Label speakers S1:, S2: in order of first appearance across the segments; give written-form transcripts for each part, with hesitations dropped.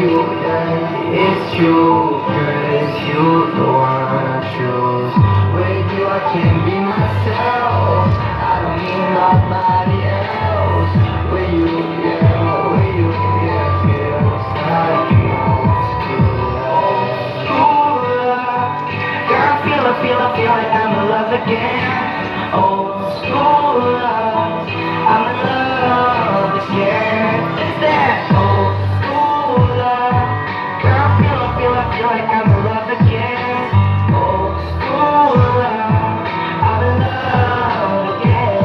S1: you, yeah, it's true. Cause you the one I choose. With you I can be myself, I don't need nobody else. With you, yeah, with you, yeah, feels like you girl, I feel like I'm in love again. Old school love, I'm in love again. It's that old school love. Girl, I feel like I'm in love again. Old school love, I'm in love again.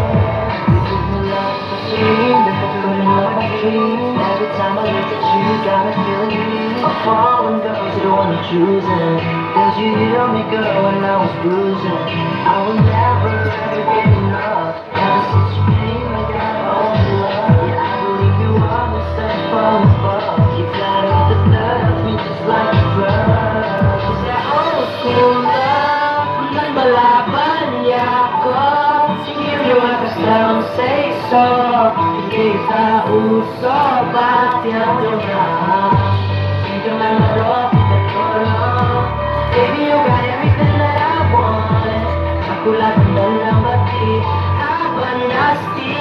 S1: This is the love machine, this is the love machine. Every time I look at you, got me feeling me. I'm falling, girl, you're the one I'm choosing. Cause you healed me, girl, when I was bruising. I will never ever get enough. Ever since you came, I got all the love. Yeah, I believe you are the stuff from above. You got up the love me just like a drug. It's that old school love. Nagbalaban niya ako. Sige mo akasang say so. Hindi ka uso, ba't yan yung hindi ka man marot, baby, you got everything that I want. Aku lang dalam hati, abang nasty.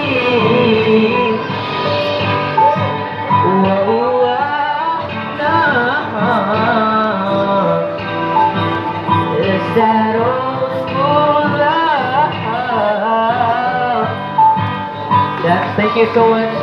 S1: It's that old school love. Yeah, thank you so much.